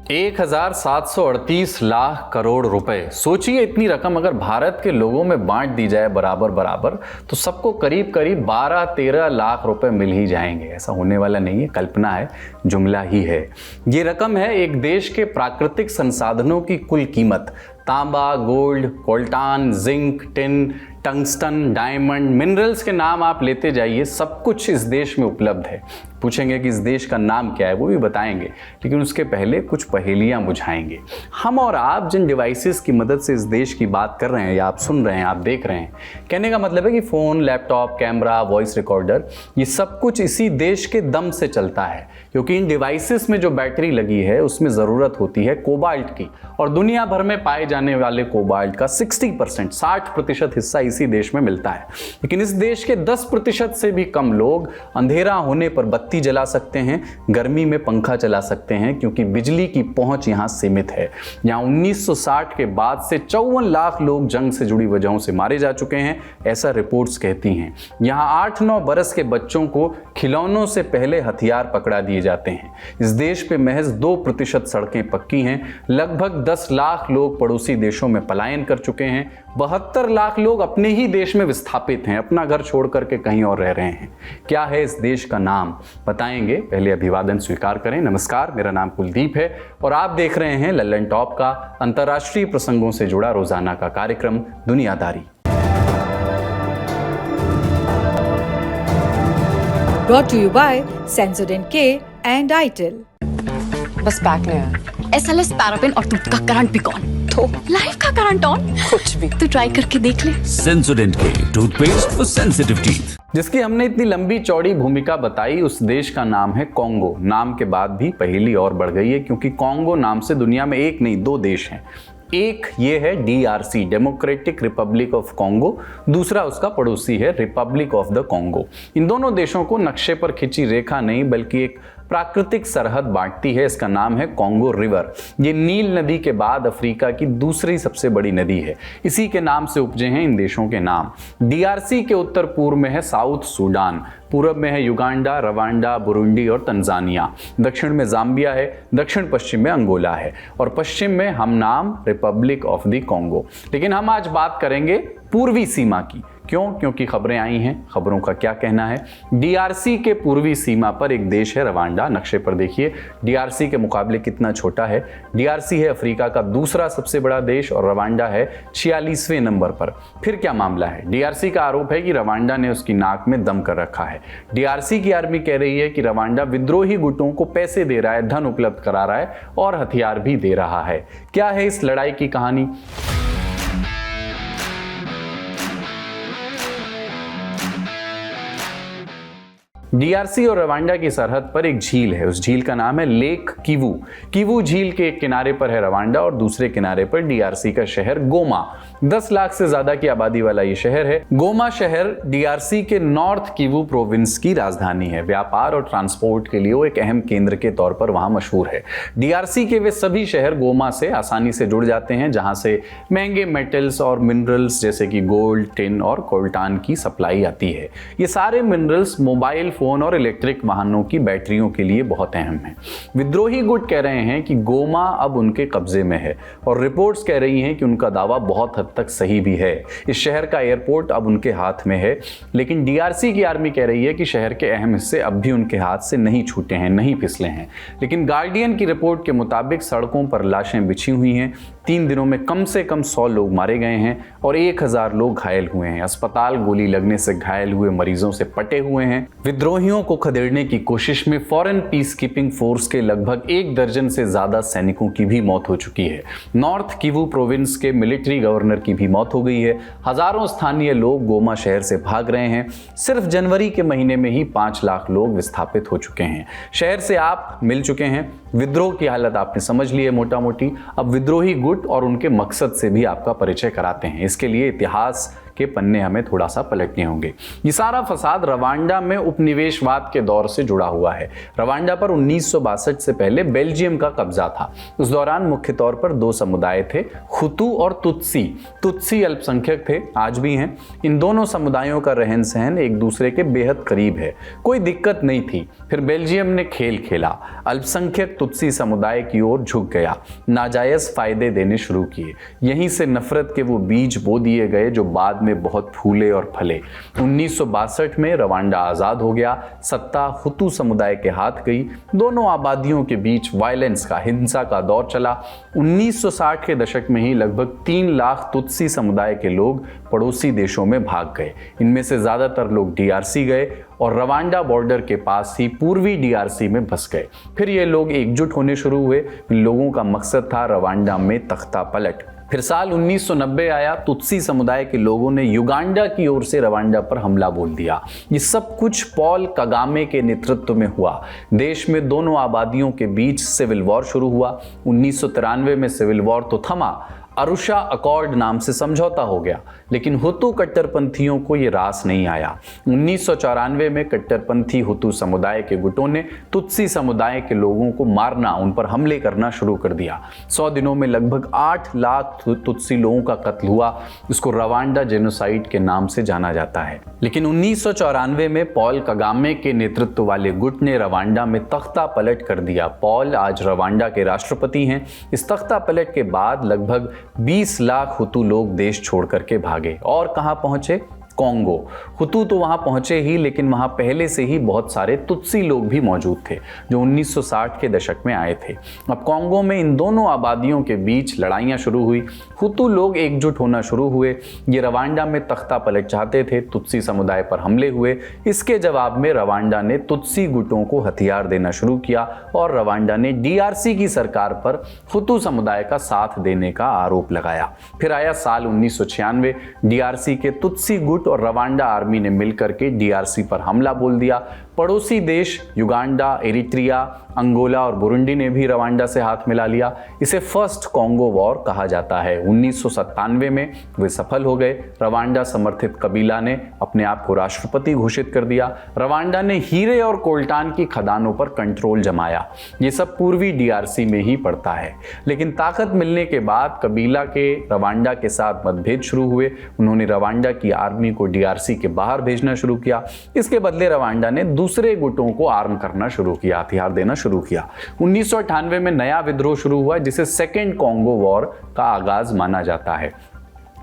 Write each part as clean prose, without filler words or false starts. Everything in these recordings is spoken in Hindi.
1738 लाख करोड़ रुपए। सोचिए इतनी रकम अगर भारत के लोगों में बांट दी जाए बराबर बराबर तो सबको करीब करीब 12-13 लाख रुपए मिल ही जाएंगे। ऐसा होने वाला नहीं है, कल्पना है, जुमला ही है। ये रकम है एक देश के प्राकृतिक संसाधनों की कुल कीमत। तांबा, gold, coltan, zinc, tin, tungsten, diamond, minerals के नाम आप लेते जाइए, सब कुछ इस देश में उपलब्ध है। पूछेंगे कि इस देश का नाम क्या है, वो भी बताएंगे, लेकिन उसके पहले कुछ पहेलियां बुझाएंगे। हम और आप जिन डिवाइसेस की मदद से इस देश की बात कर रहे हैं या आप सुन रहे हैं, आप देख रहे हैं, कहने का मतलब है कि phone, laptop, camera, voice recorder, ये सब कुछ इसी देश के दम से चलता है, क्योंकि इन डिवाइसेस में जो बैटरी लगी है उसमें ज़रूरत होती है कोबाल्ट की, और दुनिया भर में पाए जाने वाले कोबाल्ट का 60% हिस्सा इसी देश में मिलता है। लेकिन इस देश के 10% से भी कम लोग अंधेरा होने पर बत्ती जला सकते हैं, गर्मी में पंखा चला सकते हैं, क्योंकि बिजली की पहुंच यहां सीमित है। यहां 1960 के बाद से 54 लाख लोग जंग से जुड़ी वजहों से मारे जा चुके हैं, ऐसा रिपोर्ट्स कहती हैं। यहां 8-9 बरस के बच्चों को खिलौनों से पहले हथियार पकड़ा दिए जाते हैं। इस देश पे महज 2% सड़कें पक्की हैं। लगभग 10 लाख लोग पड़ोसी देशों में पलायन कर चुके हैं। 72 लाख लोग अपने ही देश में विस्थापित हैं, अपना घर छोड़ करके कहीं और रह रहे हैं। क्या है इस देश का नाम, बताएंगे। पहले अभिवादन स्वीकार करें। नमस्कार, मेरा नाम कुलदीप है और आप देख रहे हैं लल्लन टॉप का अंतर्राष्ट्रीय प्रसंगों से जुड़ा रोजाना का कार्यक्रम दुनियादारी। Brought to you by Sensodyne K and ITIL। बस पैक नहीं है। SLS पैराफिन और दूध का करंट भी कौन? तो लाइफ का करंट ऑन? कुछ भी। तो ट्राई करके देख ले। Sensodyne K toothpaste for sensitive teeth. जिसकी हमने इतनी लंबी चौड़ी भूमिका बताई, उस देश का नाम है कॉन्गो। नाम के बाद भी पहेली और बढ़ गई है, क्योंकि कॉन्गो नाम से दुनिया में एक नहीं 2 देश हैं। एक ये है DRC, democratic Republic of Congo, दूसरा उसका पड़ोसी है रिपब्लिक ऑफ द कॉन्गो। इन दोनों देशों को नक्शे पर खिंची रेखा नहीं बल्कि एक प्राकृतिक सरहद बांटती है। इसका नाम है कॉन्गो रिवर। ये नील नदी के बाद अफ्रीका की दूसरी सबसे बड़ी नदी है। इसी के नाम से उपजे हैं इन देशों के नाम। DRC के उत्तर पूर्व में है साउथ सूडान, पूरब में है युगांडा, रवांडा, बुरुंडी और तंजानिया, दक्षिण में जाम्बिया है, दक्षिण पश्चिम में अंगोला है और पश्चिम में हम नाम रिपब्लिक ऑफ द कॉन्गो। लेकिन हम आज बात करेंगे पूर्वी सीमा की। क्यों? क्योंकि खबरें आई हैं। खबरों का क्या कहना है? DRC के पूर्वी सीमा पर एक देश है रवांडा। नक्शे पर देखिए DRC के मुकाबले कितना छोटा है। DRC है अफ्रीका का दूसरा सबसे बड़ा देश और रवांडा है 46वें नंबर पर। फिर क्या मामला है? DRC का आरोप है कि रवांडा ने उसकी नाक में दम कर रखा है। DRC की आर्मी कह रही है कि रवांडा विद्रोही गुटों को पैसे दे रहा है, धन उपलब्ध करा रहा है और हथियार भी दे रहा है। क्या है इस लड़ाई की कहानी? DRC और रवांडा की सरहद पर एक झील है। उस झील का नाम है लेक किवू। किवू झील के एक किनारे पर है रवांडा और दूसरे किनारे पर DRC का शहर गोमा। 10 लाख से ज्यादा की आबादी वाला ये शहर है। गोमा शहर DRC के नॉर्थ किवू प्रोविंस की राजधानी है। व्यापार और ट्रांसपोर्ट के लिए वो एक अहम केंद्र के तौर पर वहां मशहूर है। DRC के वे सभी शहर गोमा से आसानी से जुड़ जाते हैं, जहां से महंगे मेटल्स और मिनरल्स जैसे कि गोल्ड, टिन और कोल्टान की सप्लाई आती है। ये सारे मिनरल्स मोबाइल फोन और इलेक्ट्रिक वाहनों की बैटरियों के लिए बहुत अहम है। विद्रोही गुट कह रहे हैं कि गोमा अब उनके कब्जे में है और रिपोर्ट्स कह रही हैं कि उनका दावा बहुत हद तक सही भी है। इस शहर का एयरपोर्ट अब उनके हाथ में है, लेकिन DRC की आर्मी कह रही है कि शहर के अहम हिस्से अब भी उनके हाथ से नहीं छूटे हैं, नहीं फिसले हैं। लेकिन गार्डियन की रिपोर्ट के मुताबिक सड़कों पर लाशें बिछी हुई हैं। 3 दिनों में कम से कम 100 लोग मारे गए हैं और 1000 लोग घायल हुए हैं। अस्पताल गोली लगने से घायल हुए मरीजों से पटे हुए हैं। विद्रोहियों को खदेड़ने की कोशिश में फॉरेन पीस कीपिंग फोर्स के लगभग 1 दर्जन से ज्यादा सैनिकों की भी मौत हो चुकी है। नॉर्थ किवू प्रोविंस के मिलिट्री गवर्नर की भी मौत हो गई है। हजारों स्थानीय लोग गोमा शहर से भाग रहे हैं। सिर्फ जनवरी के महीने में ही 5 लाख लोग विस्थापित हो चुके हैं। शहर से आप मिल चुके हैं। विद्रोह की हालत आपने समझ ली है मोटा मोटी। अब विद्रोही गुट और उनके मकसद से भी आपका परिचय कराते हैं। इसके लिए इतिहास के पन्ने हमें थोड़ा सा पलटने होंगे। ये सारा फसाद रवांडा में उपनिवेशवाद के दौर से जुड़ा हुआ है। रवांडा पर 1962 से पहले बेल्जियम का कब्जा था। उस दौरान मुख्य तौर पर दो समुदाय थे, हुतू और तुत्सी। तुत्सी अल्पसंख्यक थे, आज भी हैं। इन दोनों समुदायों का रहन सहन एक दूसरे के बेहद करीब है, कोई दिक्कत नहीं थी। फिर बेल्जियम ने खेल खेला, अल्पसंख्यक तुत्सी समुदाय की ओर झुक गया, नाजायज फायदे देने शुरू किए। यहीं से नफरत के वो बीज बो दिए गए जो बाद में बहुत फूले और फले। 1962 में रवांडा आजाद हो गया, सत्ता हुतू समुदाय के हाथ गई। दोनों आबादियों के बीच वायलेंस का, हिंसा का दौर चला। 1960 के दशक में ही लगभग 3 लाख तुत्सी समुदाय के लोग पड़ोसी देशों में भाग गए। इनमें से ज्यादातर लोग डीआरसी गए और रवांडा बॉर्डर के पास ही पूर्वी डीआरसी में बस गए। फिर ये लोग एकजुट होने शुरू हुए। इन लोगों का मकसद था रवांडा में तख्ता पलट। फिर साल 1990 आया, तुत्सी समुदाय के लोगों ने युगांडा की ओर से रवांडा पर हमला बोल दिया। ये सब कुछ पॉल कगामे के नेतृत्व में हुआ। देश में दोनों आबादियों के बीच सिविल वॉर शुरू हुआ। 1993 में सिविल वॉर तो थमा, अरुषा अकॉर्ड नाम से समझौता हो गया, लेकिन हुतू कट्टरपंथियों को यह रास नहीं आया। 1994 में कट्टरपंथी हुतू समुदाय के गुटों ने तुत्सी समुदाय के लोगों को मारना, उन पर हमले करना शुरू कर दिया। 100 दिनों में लगभग 8 लाख तुत्सी लोगों का कत्ल हुआ। इसको रवांडा जेनोसाइड के नाम से जाना जाता है। लेकिन 1994 में पॉल कगामे के नेतृत्व वाले गुट ने रवांडा में तख्ता पलट कर दिया। पॉल आज रवांडा के राष्ट्रपति हैं। इस तख्ता पलट के बाद लगभग 20 लाख हुतू लोग देश छोड़ करके भागे और कहां पहुंचे? कॉन्गो। हुतू तो वहां पहुंचे ही, लेकिन वहां पहले से ही बहुत सारे तुत्सी लोग भी मौजूद थे जो 1960 के दशक में आए थे। अब कॉन्गो में इन दोनों आबादियों के बीच लड़ाइयां शुरू हुई। हुतू लोग एकजुट होना शुरू हुए। ये रवांडा में तख्ता पलट चाहते थे, तुत्सी समुदाय पर हमले हुए। इसके जवाब में रवांडा ने तुत्सी गुटों को हथियार देना शुरू किया और रवांडा ने डीआरसी की सरकार पर हुतू समुदाय का साथ देने का आरोप लगाया। फिर आया साल 1996, डीआरसी के तुत्सी गुट और रवांडा आर्मी ने मिलकर के डीआरसी पर हमला बोल दिया। पड़ोसी देश युगांडा, एरिट्रिया, अंगोला और बुरुंडी ने भी रवांडा से हाथ मिला लिया। इसे फर्स्ट कॉन्गो वॉर कहा जाता है। 1997 में वे सफल हो गए। रवांडा समर्थित कबीला ने अपने आप को राष्ट्रपति घोषित कर दिया। रवांडा ने हीरे और कोल्टान की खदानों पर कंट्रोल जमाया। ये सब पूर्वी डीआरसी में ही पड़ता है। लेकिन ताकत मिलने के बाद कबीला के रवांडा के साथ मतभेद शुरू हुए। उन्होंने रवांडा की आर्मी को डीआरसी के बाहर भेजना शुरू किया। इसके बदले रवांडा ने दूसरे गुटों को आर्म करना शुरू किया, हथियार देना शुरू किया। 1998 में नया विद्रोह शुरू हुआ जिसे सेकेंड कॉन्गो वॉर का आगाज माना जाता है।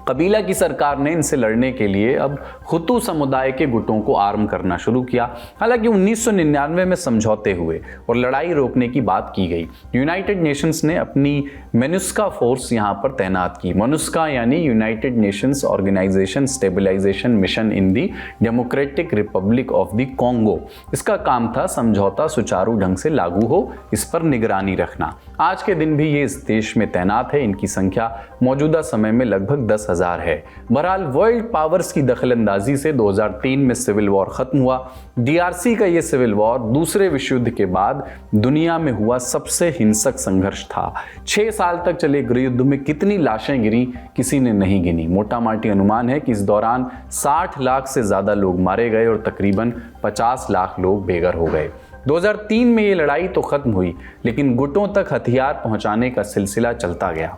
कबीला की सरकार ने इनसे लड़ने के लिए अब हुतू समुदाय के गुटों को आर्म करना शुरू किया। हालांकि 1999 में समझौते हुए और लड़ाई रोकने की बात की गई। यूनाइटेड नेशंस ने अपनी मेनुस्का फोर्स यहां पर तैनात की। मनुस्का यानी United Nations Organization Stabilization Mission in the Democratic Republic of the Congo. इसका काम था समझौता सुचारू ढंग से लागू हो, इस पर निगरानी रखना। आज के दिन भी ये इस देश में तैनात है। इनकी संख्या मौजूदा समय में लगभग 10,000 है। बहरहाल वर्ल्ड पावर्स की दखलंदाजी से 2003 में सिविल वॉर खत्म हुआ। डीआरसी का यह सिविल वॉर दूसरे विश्व युद्ध के बाद दुनिया में हुआ सबसे हिंसक संघर्ष था। 6 साल तक चले गृहयुद्ध में कितनी लाशें गिरी किसी ने नहीं गिनी। मोटा माटी अनुमान है कि इस दौरान 60 लाख से ज्यादा लोग मारे गए और तकरीबन 50 लाख लोग बेघर हो गए। 2003 में ये लड़ाई तो खत्म हुई, लेकिन गुटों तक हथियार पहुंचाने का सिलसिला चलता गया।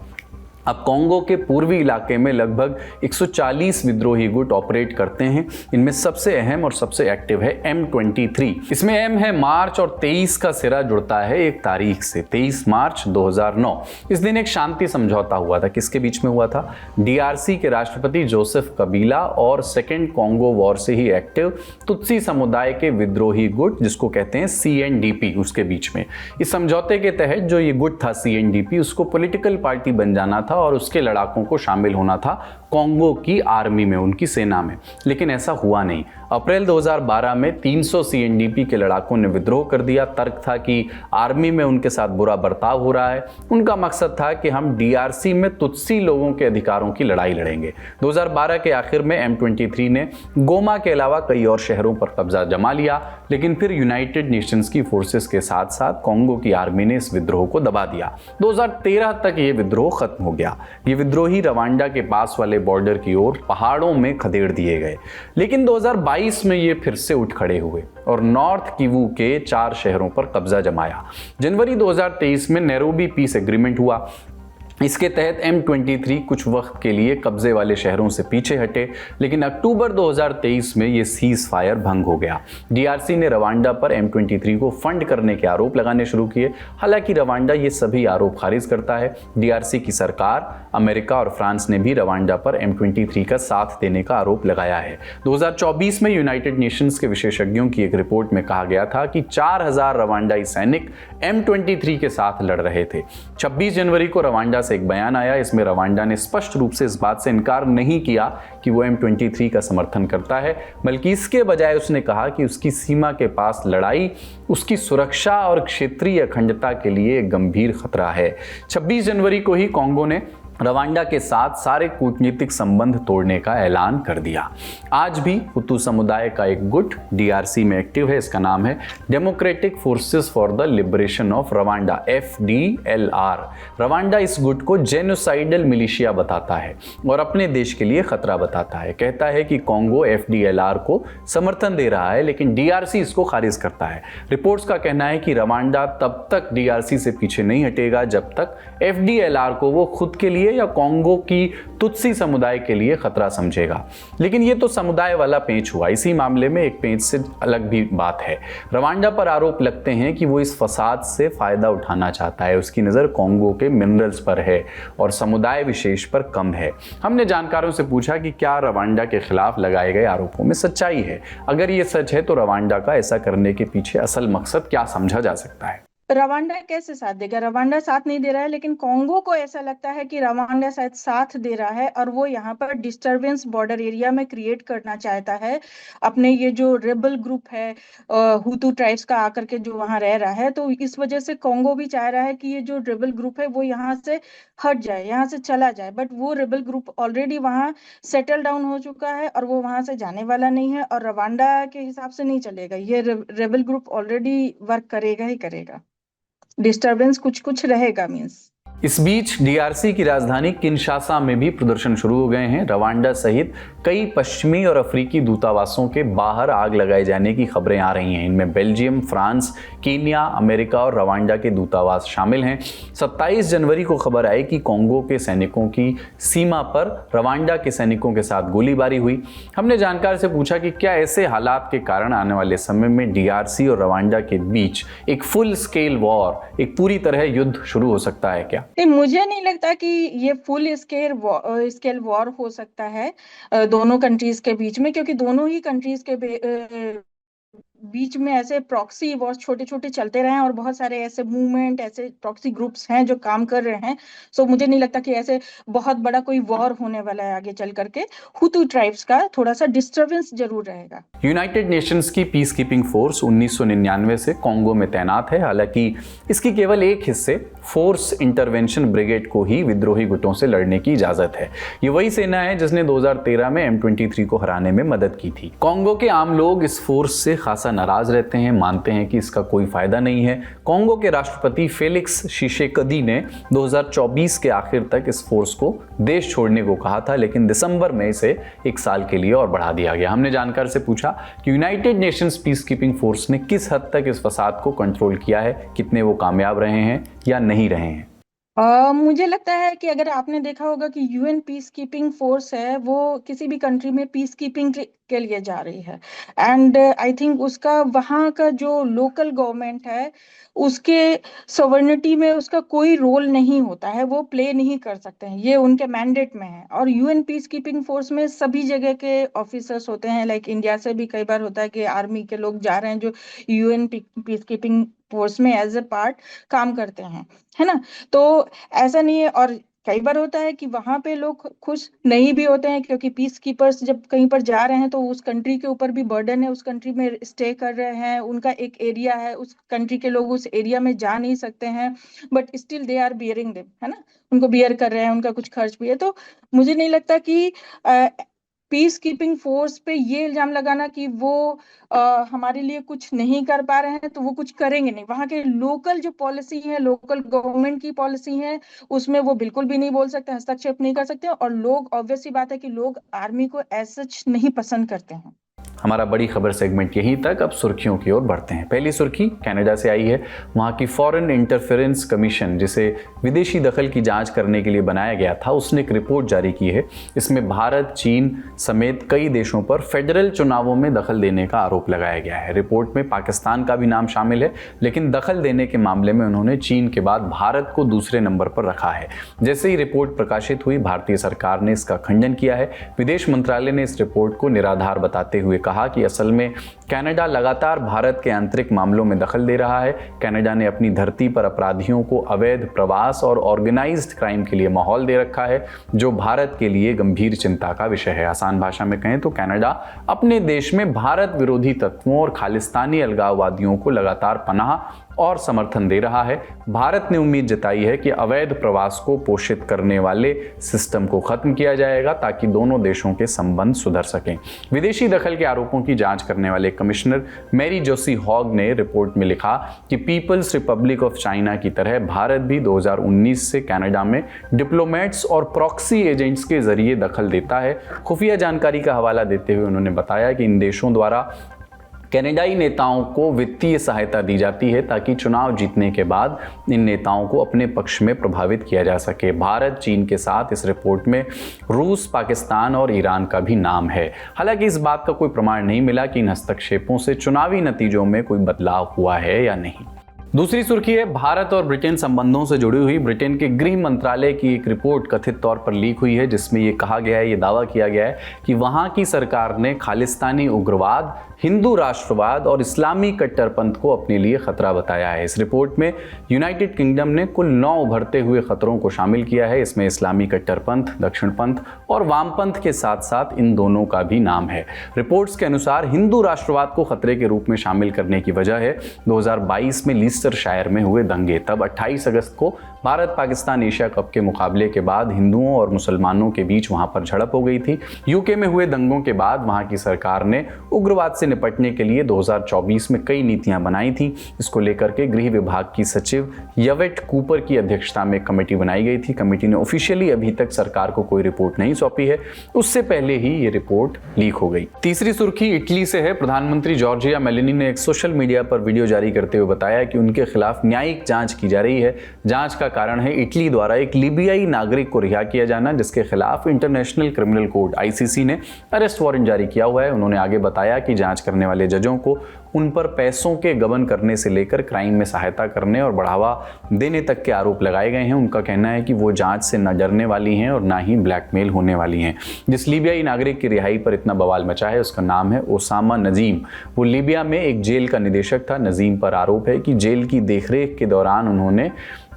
अब कॉन्गो के पूर्वी इलाके में लगभग 140 विद्रोही गुट ऑपरेट करते हैं। इनमें सबसे अहम और सबसे एक्टिव है M23। इसमें M है मार्च और 23 का सिरा जुड़ता है एक तारीख से, 23 मार्च 2009। इस दिन एक शांति समझौता हुआ था। किसके बीच में हुआ था? डीआरसी के राष्ट्रपति जोसेफ कबीला और सेकेंड कॉन्गो वॉर से ही एक्टिव तुत्सी समुदाय के विद्रोही गुट, जिसको कहते हैं CNDP, उसके बीच में। इस समझौते के तहत जो ये गुट था CNDP, उसको पॉलिटिकल पार्टी बन जाना था और उसके लड़ाकों को शामिल होना था कॉन्गो की आर्मी में, उनकी सेना में। लेकिन ऐसा हुआ नहीं। अप्रैल 2012 में 300 सीएनडीपी के लड़ाकों ने विद्रोह कर दिया। तर्क था कि आर्मी में उनके साथ बुरा बर्ताव हो रहा है। उनका मकसद था कि हम डीआरसी में तुत्सी लोगों के अधिकारों की लड़ाई लड़ेंगे। 2012 के आखिर में M23 ने गोमा के अलावा कई और शहरों पर कब्जा जमा लिया, लेकिन फिर यूनाइटेड नेशंस की फोर्सेस के साथ साथ कॉन्गो की आर्मी ने इस विद्रोह को दबा दिया। 2013 तक ये विद्रोह खत्म हो गया। ये विद्रोही रवांडा के पास वाले बॉर्डर की ओर पहाड़ों में खदेड़ दिए गए, लेकिन 2022 में ये फिर से उठ खड़े हुए और नॉर्थ किवू के 4 शहरों पर कब्जा जमाया। जनवरी 2023 में नैरोबी पीस एग्रीमेंट हुआ। इसके तहत M23 कुछ वक्त के लिए कब्जे वाले शहरों से पीछे हटे, लेकिन अक्टूबर 2023 में ये सीज फायर भंग हो गया। डीआरसी ने रवांडा पर M23 को फंड करने के आरोप लगाने शुरू किए। हालांकि रवांडा ये सभी आरोप खारिज करता है। डीआरसी की सरकार, अमेरिका और फ्रांस ने भी रवांडा पर M23 का साथ देने का आरोप लगाया है। 2024 में यूनाइटेड नेशंस के विशेषज्ञों की एक रिपोर्ट में कहा गया था कि 4000 रवांडाई सैनिक M23 के साथ लड़ रहे थे। 26 जनवरी को रवांडा से एक बयान आया। इसमें रवांडा ने स्पष्ट रूप से इस बात से इनकार नहीं किया कि वो M23 का समर्थन करता है, बल्कि इसके बजाय उसने कहा कि उसकी सीमा के पास लड़ाई उसकी सुरक्षा और क्षेत्रीय अखंडता के लिए एक गंभीर खतरा है। 26 जनवरी को ही कॉन्गो ने रवांडा के साथ सारे कूटनीतिक संबंध तोड़ने का ऐलान कर दिया। आज भी हुतू समुदाय का एक गुट डीआरसी में एक्टिव है। इसका नाम है democratic forces for the liberation of Rwanda, FDLR। Rwanda इस गुट को जेनोसाइडल मिलिशिया बताता है और अपने देश के लिए खतरा बताता है। कहता है कि कॉन्गो FDLR को समर्थन दे रहा है, लेकिन डीआरसी इसको खारिज करता है। रिपोर्ट्स का कहना है कि रवांडा तब तक डीआरसी से पीछे नहीं हटेगा जब तक FDLR को वो खुद के लिए या कॉन्गो की तुत्सी समुदाय के लिए खतरा समझेगा। लेकिन ये तो समुदाय वाला पेंच हुआ। इसी मामले में एक पेंच से अलग भी बात है। रवांडा पर आरोप लगते हैं कि वो इस फसाद से फायदा उठाना चाहता है। उसकी नज़र कॉन्गो के मिनरल्स पर है और समुदाय विशेष पर कम है। हमने जानकारों से पूछा कि क्या रवांडा के खिलाफ लगाए गए आरोपों में सच्चाई है। अगर ये सच है तो रवांडा का ऐसा करने के पीछे असल मकसद क्या समझा जा सकता है। रवांडा कैसे साथ देगा? रवांडा साथ नहीं दे रहा है, लेकिन कॉन्गो को ऐसा लगता है कि रवांडा शायद साथ दे रहा है और वो यहाँ पर डिस्टरबेंस बॉर्डर एरिया में क्रिएट करना चाहता है। अपने ये जो रेबल ग्रुप है हुतू ट्राइब्स का आकर के जो वहाँ रह रहा है, तो इस वजह से कॉन्गो भी चाह रहा है कि ये जो रेबल ग्रुप है वो यहाँ से हट जाए, यहाँ से चला जाए। बट वो रेबल ग्रुप ऑलरेडी वहाँ सेटल डाउन हो चुका है और वो वहाँ से जाने वाला नहीं है और रवांडा के हिसाब से नहीं चलेगा। ये रेबल ग्रुप ऑलरेडी वर्क करेगा ही करेगा। डिस्टरबेंस कुछ कुछ रहेगा मींस। इस बीच डीआरसी की राजधानी किनशासा में भी प्रदर्शन शुरू हो गए हैं। रवांडा सहित कई पश्चिमी और अफ्रीकी दूतावासों के बाहर आग लगाए जाने की खबरें आ रही हैं। इनमें बेल्जियम, फ्रांस, कीनिया, अमेरिका और रवांडा के दूतावास शामिल हैं। 27 जनवरी को खबर आई कि कॉन्गो के सैनिकों की सीमा पर रवांडा के सैनिकों के साथ गोलीबारी हुई। हमने जानकार से पूछा कि क्या ऐसे हालात के कारण आने वाले समय में डीआरसी और रवांडा के बीच एक फुल स्केल वॉर, एक पूरी तरह युद्ध शुरू हो सकता है क्या? नहीं, मुझे नहीं लगता कि ये फुल स्केल वॉर हो सकता है दोनों कंट्रीज के बीच में, क्योंकि दोनों ही कंट्रीज के बीच में ऐसे प्रॉक्सी वॉर छोटे छोटे चलते रहे हैं और बहुत सारे ऐसे मूवमेंट, ऐसे प्रॉक्सी ग्रुप्स हैं जो काम कर रहे हैं। सो मुझे नहीं लगता कि ऐसे बहुत बड़ा कोई वॉर होने वाला है आगे चल करके। हुतू ट्राइब्स का थोड़ा सा डिस्टरबेंस जरूर रहेगा। यूनाइटेड नेशंस की पीस कीपिंग फोर्स 1999 से कॉन्गो में तैनात है। हालांकि इसकी केवल एक हिस्से फोर्स इंटरवेंशन ब्रिगेड को ही विद्रोही गुटों से लड़ने की इजाजत है। ये वही सेना है जिसने 2013 में M23 को हराने में मदद की थी। कॉन्गो के आम लोग इस फोर्स से खासा नाराज रहते हैं, मानते हैं कि इसका कोई फायदा नहीं है। कॉन्गो के राष्ट्रपति फेलिक्स शिशेकदी ने 2024 के आखिर तक इस फोर्स को देश छोड़ने को कहा था, लेकिन दिसंबर में इसे 1 साल के लिए और बढ़ा दिया गया। हमने जानकार से पूछा कि United Nations peace keeping force ने किस हद तक इस फसाद को कंट्रोल किया है, कितने वो कामयाब रहे हैं या नहीं रहे हैं। मुझे लगता है कि अगर आपने देखा होगा कि यूएन पीस कीपिंग फोर्स है, वो किसी भी कंट्री में पीस कीपिंग के लिए जा रही है एंड आई थिंक उसका वहाँ का जो लोकल गवर्नमेंट है उसके सॉवरेनिटी में उसका कोई रोल नहीं होता है, वो प्ले नहीं कर सकते हैं, ये उनके मैंडेट में है। और यूएन पीस कीपिंग फोर्स में सभी जगह के ऑफिसर्स होते हैं, लाइक इंडिया से भी कई बार होता है कि आर्मी के लोग जा रहे हैं जो यूएन पीस कीपिंग फोर्स में एज ए पार्ट काम करते हैं, है ना। तो ऐसा नहीं है। और कई बार होता है कि वहां पे लोग खुश नहीं भी होते हैं, क्योंकि पीस कीपर्स जब कहीं पर जा रहे हैं तो उस कंट्री के ऊपर भी बर्डन है, उस कंट्री में स्टे कर रहे हैं, उनका एक एरिया है, उस कंट्री के लोग उस एरिया में जा नहीं सकते हैं, but still they are bearing them, है ना, उनको बियर कर रहे हैं, उनका कुछ खर्च भी है। तो मुझे नहीं लगता कि पीस कीपिंग फोर्स पे ये इल्जाम लगाना कि वो हमारे लिए कुछ नहीं कर पा रहे हैं, तो वो कुछ करेंगे नहीं। वहां के लोकल जो पॉलिसी है, लोकल गवर्नमेंट की पॉलिसी है, उसमें वो बिल्कुल भी नहीं बोल सकते, हस्तक्षेप नहीं कर सकते। और लोग, ऑब्वियस सी बात है कि लोग आर्मी को एज सच नहीं पसंद करते हैं। हमारा बड़ी खबर सेगमेंट यहीं तक। अब सुर्खियों की ओर बढ़ते हैं। पहली सुर्खी कनाडा से आई है। वहां की फॉरेन इंटरफेरेंस कमीशन, जिसे विदेशी दखल की जांच करने के लिए बनाया गया था, उसने एक रिपोर्ट जारी की है। इसमें भारत, चीन समेत कई देशों पर फेडरल चुनावों में दखल देने का आरोप लगाया गया है। रिपोर्ट में पाकिस्तान का भी नाम शामिल है, लेकिन दखल देने के मामले में उन्होंने चीन के बाद भारत को दूसरे नंबर पर रखा है। जैसे ही रिपोर्ट प्रकाशित हुई, भारतीय सरकार ने इसका खंडन किया है। विदेश मंत्रालय ने इस रिपोर्ट को निराधार बताते हुए कहा कि असल में कनाडा लगातार भारत के आंतरिक मामलों में दखल दे रहा है। कनाडा ने अपनी धरती पर अपराधियों को अवैध प्रवास और ऑर्गेनाइज्ड क्राइम के लिए माहौल दे रखा है, जो भारत के लिए गंभीर चिंता का विषय है। आसान भाषा में कहें तो कनाडा अपने देश में भारत विरोधी तत्वों और खालिस्तानी अलगाववादियों को लगातार पनाह और समर्थन दे रहा है। भारत ने उम्मीद जताई है कि अवैध प्रवास को पोषित करने वाले सिस्टम को खत्म किया जाएगा, ताकि दोनों देशों के संबंध सुधर सकें। विदेशी दखल के आरोपों की जांच करने वाले कमिश्नर मैरी जोसी हॉग ने रिपोर्ट में लिखा कि पीपल्स रिपब्लिक ऑफ चाइना की तरह भारत भी 2019 से कनाडा में डिप्लोमेट्स और प्रॉक्सी एजेंट्स के जरिए दखल देता है। खुफिया जानकारी का हवाला देते हुए उन्होंने बताया कि इन देशों द्वारा कनाडाई नेताओं को वित्तीय सहायता दी जाती है, ताकि चुनाव जीतने के बाद इन नेताओं को अपने पक्ष में प्रभावित किया जा सके। भारत, चीन के साथ इस रिपोर्ट में रूस, पाकिस्तान और ईरान का भी नाम है। हालांकि इस बात का कोई प्रमाण नहीं मिला कि इन हस्तक्षेपों से चुनावी नतीजों में कोई बदलाव हुआ है या नहीं। दूसरी सुर्खी है भारत और ब्रिटेन संबंधों से जुड़ी हुई। ब्रिटेन के गृह मंत्रालय की एक रिपोर्ट कथित तौर पर लीक हुई है, जिसमें ये कहा गया है, ये दावा किया गया है कि वहां की सरकार ने खालिस्तानी उग्रवाद, हिंदू राष्ट्रवाद और इस्लामी कट्टरपंथ को अपने लिए खतरा बताया है। इस रिपोर्ट में यूनाइटेड किंगडम ने कुल 9 उभरते हुए खतरों को शामिल किया है। इसमें इस्लामी कट्टरपंथ, दक्षिणपंथ और वामपंथ के साथ साथ इन दोनों का भी नाम है। रिपोर्ट्स के अनुसार हिंदू राष्ट्रवाद को खतरे के रूप में शामिल करने की वजह है 2022 में लीस्टरशायर में हुए दंगे। तब 28 अगस्त को भारत पाकिस्तान एशिया कप के मुकाबले के बाद हिंदुओं और मुसलमानों के बीच वहां पर झड़प हो गई थी। यूके में हुए दंगों के बाद वहां की सरकार ने उग्रवाद से निपटने के लिए 2024 में कई नीतियां बनाई थी। इसको लेकर के गृह विभाग की सचिव यवेट कूपर की अध्यक्षता में कमेटी बनाई गई थी। कमेटी ने ऑफिशियली अभी तक सरकार को कोई रिपोर्ट नहीं सौंपी है, उससे पहले ही ये रिपोर्ट लीक हो गई। तीसरी सुर्खी इटली से है। प्रधानमंत्री जॉर्जिया मेलोनी ने एक सोशल मीडिया पर वीडियो जारी करते हुए बताया कि उनके खिलाफ न्यायिक जांच की जा रही है। जांच का कारण है इटली द्वारा एक लीबियाई नागरिक को रिहा किया जाना, जिसके खिलाफ इंटरनेशनल क्रिमिनल कोर्ट ICC ने अरेस्ट वारंट जारी किया हुआ है। उन्होंने आगे बताया कि जांच करने वाले जजों को उन पर पैसों के गबन करने से लेकर क्राइम में सहायता करने और बढ़ावा देने तक के आरोप लगाए गए हैं। उनका कहना है कि वो जांच से न डरने वाली हैं और ना ही ब्लैकमेल होने वाली हैं। जिस लीबियाई नागरिक की रिहाई पर इतना बवाल मचा है, उसका नाम है ओसामा नजीम। वो लीबिया में एक जेल का निदेशक था। नजीम पर आरोप है कि जेल की देखरेख के दौरान उन्होंने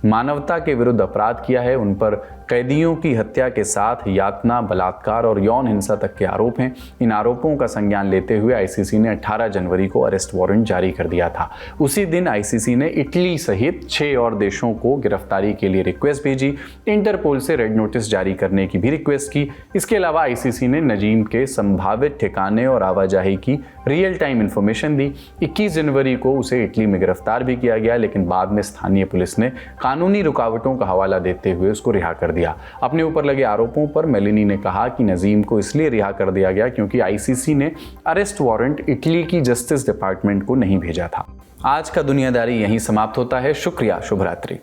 मानवता के विरुद्ध अपराध किया है। उन पर कैदियों की हत्या के साथ यातना, बलात्कार और यौन हिंसा तक के आरोप हैं। इन आरोपों का संज्ञान लेते हुए ICC ने 18 जनवरी को अरेस्ट वारंट जारी कर दिया था। उसी दिन ICC ने इटली सहित 6 और देशों को गिरफ्तारी के लिए रिक्वेस्ट भेजी। इंटरपोल से रेड नोटिस जारी करने की भी रिक्वेस्ट की। इसके अलावा ICC ने नजीम के संभावित ठिकाने और आवाजाही की रियल टाइम इंफॉर्मेशन दी। 21 जनवरी को उसे इटली में गिरफ्तार भी किया गया, लेकिन बाद में स्थानीय पुलिस ने कानूनी रुकावटों का हवाला देते हुए उसको रिहा कर दिया। अपने ऊपर लगे आरोपों पर मेलोनी ने कहा कि नजीम को इसलिए रिहा कर दिया गया क्योंकि ICC ने अरेस्ट वारंट इटली की जस्टिस डिपार्टमेंट को नहीं भेजा था। आज का दुनियादारी यहीं समाप्त होता है। शुक्रिया, शुभ रात्रि।